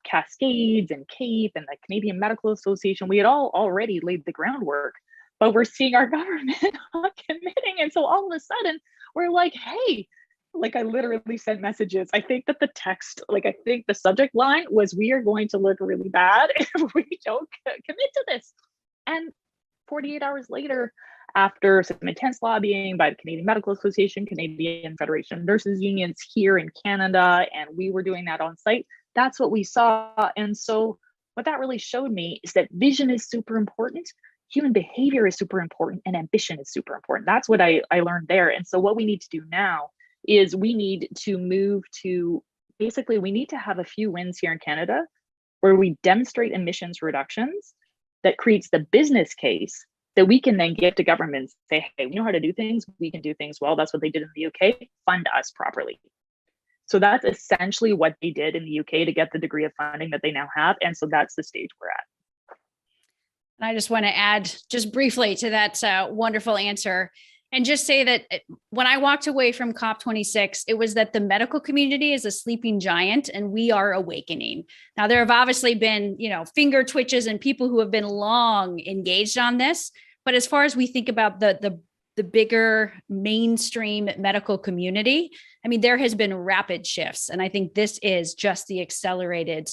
Cascades and CAEP and the Canadian Medical Association. We had all already laid the groundwork, but we're seeing our government not committing. And so all of a sudden we're like, hey, like I literally sent messages. I think that the text, I think the subject line was, we are going to look really bad if we don't commit to this. And 48 hours later, after some intense lobbying by the Canadian Medical Association, Canadian Federation of Nurses Unions here in Canada, and we were doing that on site, that's what we saw. And so what that really showed me is that vision is super important. Human behavior is super important, and ambition is super important. That's what I learned there. And so what we need to do now is we need to move to, basically, we need to have a few wins here in Canada where we demonstrate emissions reductions that creates the business case that we can then give to governments, say, hey, we know how to do things. We can do things well. That's what they did in the UK. Fund us properly. So that's essentially what they did in the UK to get the degree of funding that they now have. And so that's the stage we're at. And I just want to add just briefly to that wonderful answer and just say that when I walked away from COP26, it was that the medical community is a sleeping giant and we are awakening. Now, there have obviously been, finger twitches and people who have been long engaged on this. But as far as we think about the bigger mainstream medical community, I mean, there has been rapid shifts. And I think this is just the accelerated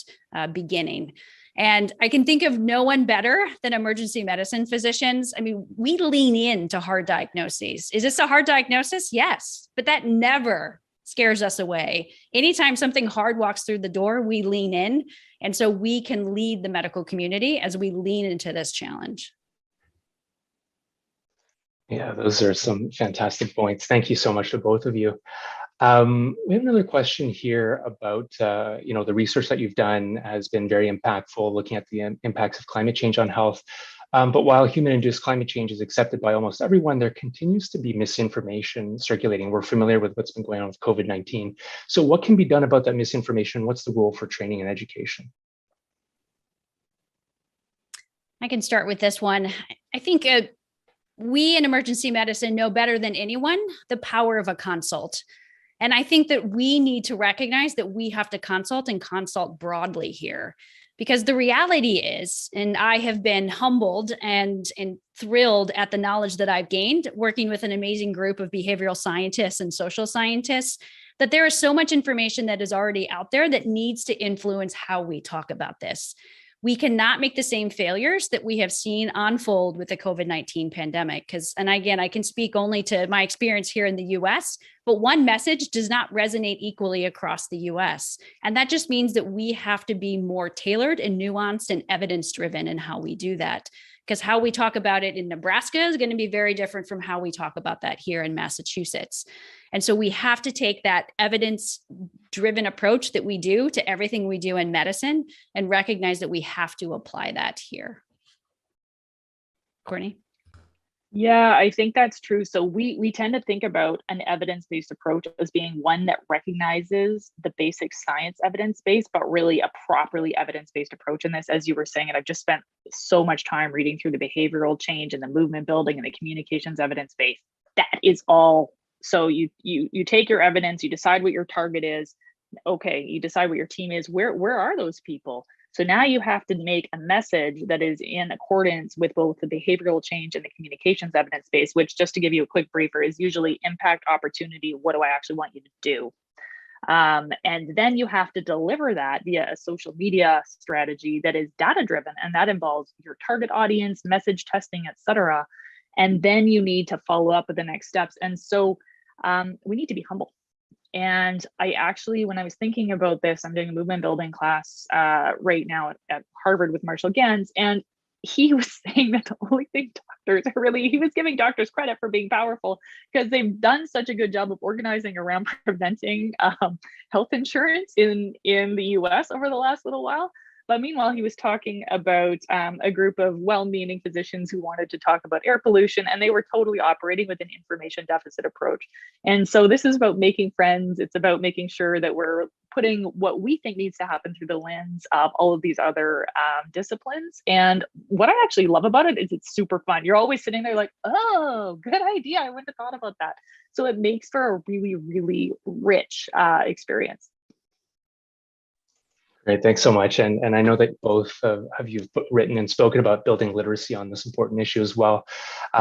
beginning. And I can think of no one better than emergency medicine physicians. I mean, we lean into hard diagnoses. Is this a hard diagnosis? Yes, but that never scares us away. Anytime something hard walks through the door, we lean in And so we can lead the medical community as we lean into this challenge. Yeah, those are some fantastic points. Thank you so much to both of you. We have another question here about, the research that you've done has been very impactful, looking at the impacts of climate change on health. But while human-induced climate change is accepted by almost everyone, there continues to be misinformation circulating. We're familiar with what's been going on with COVID-19. So what can be done about that misinformation? What's the role for training and education? I can start with this one. I think we in emergency medicine know better than anyone the power of a consult. And I think that we need to recognize that we have to consult and consult broadly here, because the reality is, and I have been humbled and thrilled at the knowledge that I've gained working with an amazing group of behavioral scientists and social scientists, that there is so much information that is already out there that needs to influence how we talk about this. We cannot make the same failures that we have seen unfold with the COVID-19 pandemic. And again, I can speak only to my experience here in the US, but one message does not resonate equally across the US. And that just means that we have to be more tailored and nuanced and evidence-driven in how we do that. Because how we talk about it in Nebraska is going to be very different from how we talk about that here in Massachusetts. And so we have to take that evidence-driven approach that we do to everything we do in medicine and recognize that we have to apply that here. Courtney? Yeah, I think that's true. So we tend to think about an evidence-based approach as being one that recognizes the basic science evidence base, but really a properly evidence-based approach in this, as you were saying. And I've just spent so much time reading through the behavioral change and the movement building and the communications evidence base. That is all. So you take your evidence, you decide what your target is. Okay, you decide what your team is. Where are those people? So now you have to make a message that is in accordance with both the behavioral change and the communications evidence base, which, just to give you a quick briefer, is usually impact, opportunity. What do I actually want you to do? And then you have to deliver that via a social media strategy that is data driven, and that involves your target audience, message testing, etc. And then you need to follow up with the next steps. And so we need to be humble. And I actually, when I was thinking about this, I'm doing a movement building class right now at Harvard with Marshall Ganz, and he was saying that the only thing doctors are really, he was giving doctors credit for being powerful because they've done such a good job of organizing around preventing health insurance in the US over the last little while. But meanwhile, he was talking about a group of well-meaning physicians who wanted to talk about air pollution, and they were totally operating with an information deficit approach. And so this is about making friends. It's about making sure that we're putting what we think needs to happen through the lens of all of these other disciplines. And what I actually love about it is it's super fun. You're always sitting there like, oh, good idea. I wouldn't have thought about that. So it makes for a really, really rich experience. Great, thanks so much. And I know that both of you written and spoken about building literacy on this important issue as well.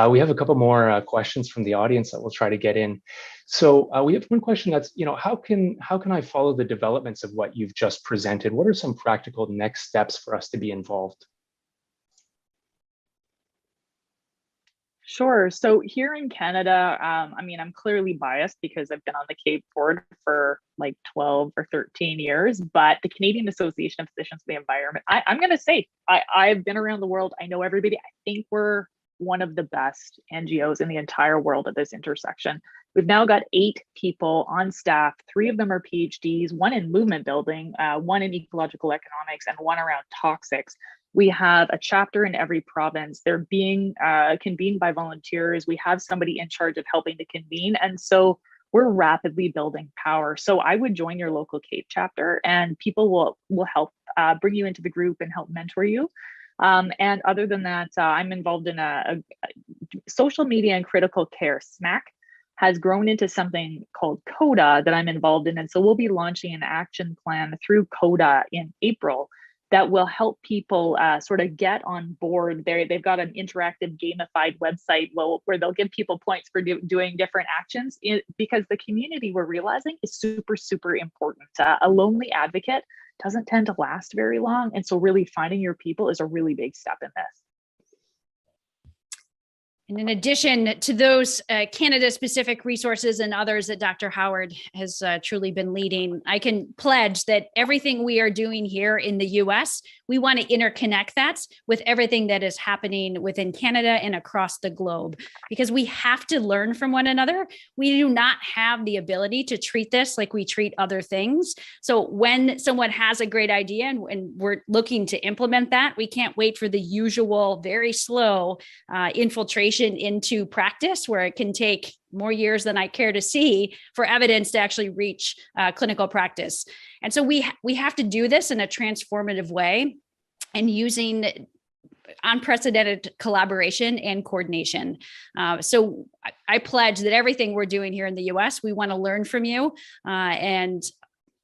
We have a couple more questions from the audience that we'll try to get in. So we have one question that's, how can I follow the developments of what you've just presented? What are some practical next steps for us to be involved? Sure. So here in Canada, I'm clearly biased because I've been on the CAEP board for like 12 or 13 years, but the Canadian Association of Physicians for the Environment, I'm going to say, I've been around the world. I know everybody. I think we're one of the best NGOs in the entire world at this intersection. We've now got 8 people on staff. 3 of them are PhDs, 1 in movement building, 1 in ecological economics, and 1 around toxics. We have a chapter in every province. They're being convened by volunteers. We have somebody in charge of helping to convene. And so we're rapidly building power. So I would join your local CAEP chapter, and people will help bring you into the group and help mentor you. And other than that, I'm involved in a social media and critical care. SMAC has grown into something called CODA that I'm involved in. And so we'll be launching an action plan through CODA in April that will help people sort of get on board. They've got an interactive gamified website where they'll give people points for doing different actions because the community, we're realizing, is super, super important. A lonely advocate doesn't tend to last very long. And so really finding your people is a really big step in this. And in addition to those Canada-specific resources and others that Dr. Howard has truly been leading, I can pledge that everything we are doing here in the US, we want to interconnect that with everything that is happening within Canada and across the globe, because we have to learn from one another. We do not have the ability to treat this like we treat other things. So when someone has a great idea and we're looking to implement that, we can't wait for the usual, very slow infiltration into practice, where it can take more years than I care to see for evidence to actually reach clinical practice. And so we have to do this in a transformative way and using unprecedented collaboration and coordination. So I pledge that everything we're doing here in the US, we want to learn from you. And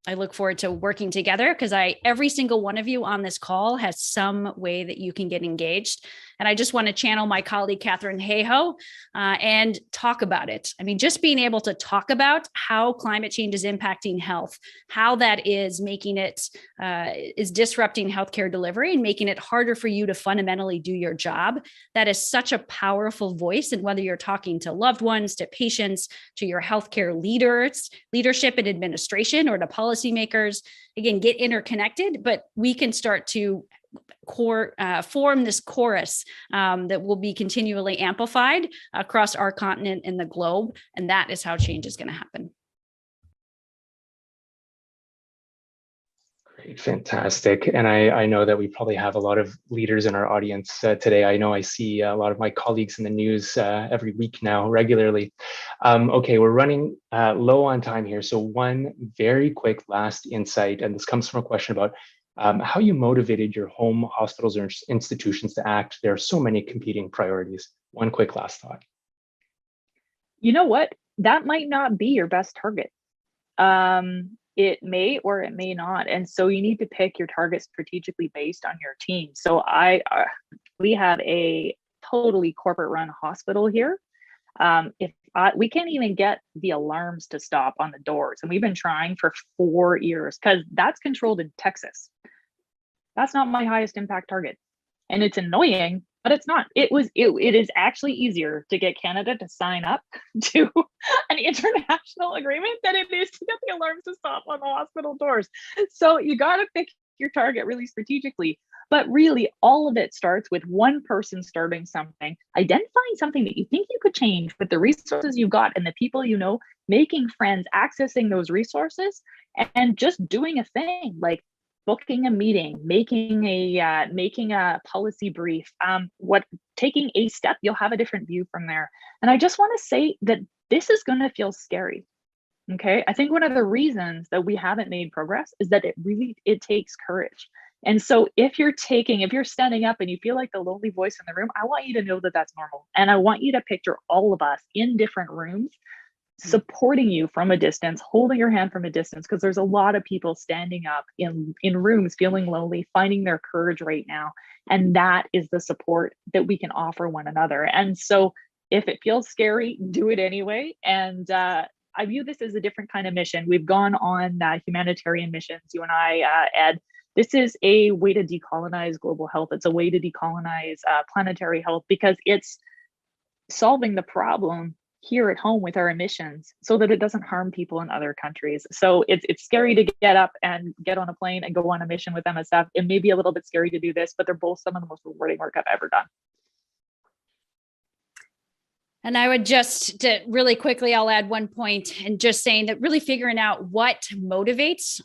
I look forward to working together, because every single one of you on this call has some way that you can get engaged. And I just want to channel my colleague, Catherine Hayhoe, and talk about it. I mean, just being able to talk about how climate change is impacting health, how that is making it, is disrupting healthcare delivery and making it harder for you to fundamentally do your job. That is such a powerful voice. And whether you're talking to loved ones, to patients, to your healthcare leaders, leadership and administration, or to policymakers, again, get interconnected, but we can start to form this chorus that will be continually amplified across our continent and the globe. And that is how change is going to happen. Great, fantastic. And I know that we probably have a lot of leaders in our audience today. I know I see a lot of my colleagues in the news every week now, regularly. Okay, we're running low on time here. So one very quick last insight, and this comes from a question about how you motivated your home, hospitals, or institutions to act. There are so many competing priorities. One quick last thought. You know what? That might not be your best target. It may or it may not. And so you need to pick your target strategically based on your team. So we have a totally corporate run hospital here. We can't even get the alarms to stop on the doors. And we've been trying for 4 years, because that's controlled in Texas. That's not my highest impact target. And it's annoying, but it's not. It is actually easier to get Canada to sign up to an international agreement than it is to get the alarms to stop on the hospital doors. So you got to pick your target really strategically. But really, all of it starts with one person starting something, identifying something that you think you could change with the resources you've got and the people you know, making friends, accessing those resources, and just doing a thing like booking a meeting, making a policy brief. Taking a step, you'll have a different view from there. And I just want to say that this is going to feel scary. Okay, I think one of the reasons that we haven't made progress is that it takes courage. And so if you're standing up and you feel like the lonely voice in the room, I want you to know that that's normal. And I want you to picture all of us in different rooms supporting you from a distance, holding your hand from a distance, because there's a lot of people standing up in rooms feeling lonely, finding their courage right now. And that is the support that we can offer one another. And so if it feels scary, do it anyway. And I view this as a different kind of mission. We've gone on humanitarian missions, you and I, Ed. This is a way to decolonize global health. It's a way to decolonize planetary health, because it's solving the problem here at home with our emissions so that it doesn't harm people in other countries. So it's scary to get up and get on a plane and go on a mission with MSF. It may be a little bit scary to do this, but they're both some of the most rewarding work I've ever done. And I would just really quickly, I'll add one point, and just saying that really figuring out what motivates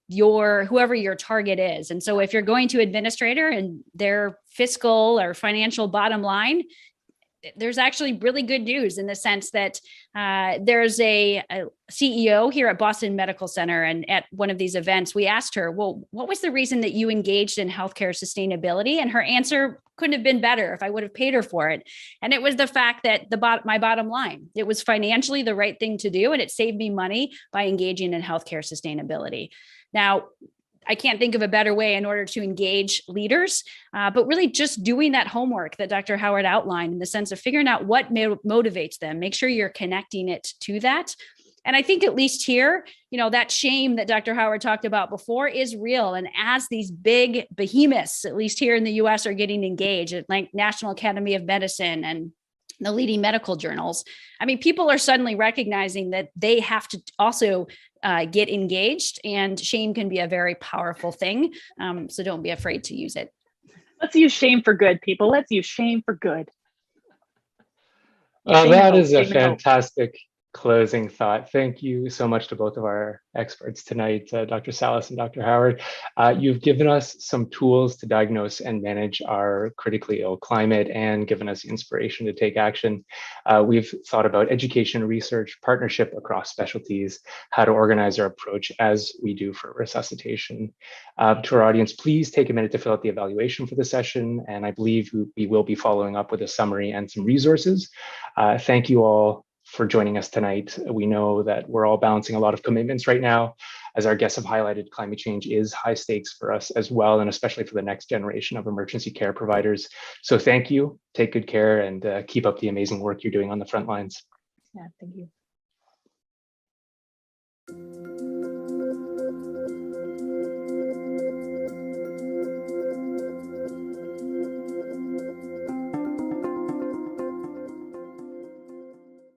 whoever your target is. And so if you're going to administrator and their fiscal or financial bottom line, there's actually really good news in the sense that there's a CEO here at Boston Medical Center. And at one of these events, we asked her, well, what was the reason that you engaged in healthcare sustainability? And her answer couldn't have been better if I would have paid her for it. And it was the fact that my bottom line, it was financially the right thing to do. And it saved me money by engaging in healthcare sustainability. Now, I can't think of a better way in order to engage leaders, but really just doing that homework that Dr. Howard outlined, in the sense of figuring out what motivates them. Make sure you're connecting it to that. And I think at least here, that shame that Dr. Howard talked about before is real. And as these big behemoths, at least here in the US, are getting engaged, like National Academy of Medicine and the leading medical journals. I mean, people are suddenly recognizing that they have to also get engaged, and shame can be a very powerful thing. So don't be afraid to use it. Let's use shame for good, people. Let's use shame for good. That is a fantastic closing thought. Thank you so much to both of our experts tonight, Dr. Salas and Dr. Howard. You've given us some tools to diagnose and manage our critically ill climate and given us inspiration to take action. We've thought about education, research, partnership across specialties, how to organize our approach as we do for resuscitation. To our audience, please take a minute to fill out the evaluation for the session, and I believe we will be following up with a summary and some resources. Thank you all for joining us tonight. We know that we're all balancing a lot of commitments right now. As our guests have highlighted, climate change is high stakes for us as well, and especially for the next generation of emergency care providers. So thank you, take good care, and keep up the amazing work you're doing on the front lines. Yeah, thank you.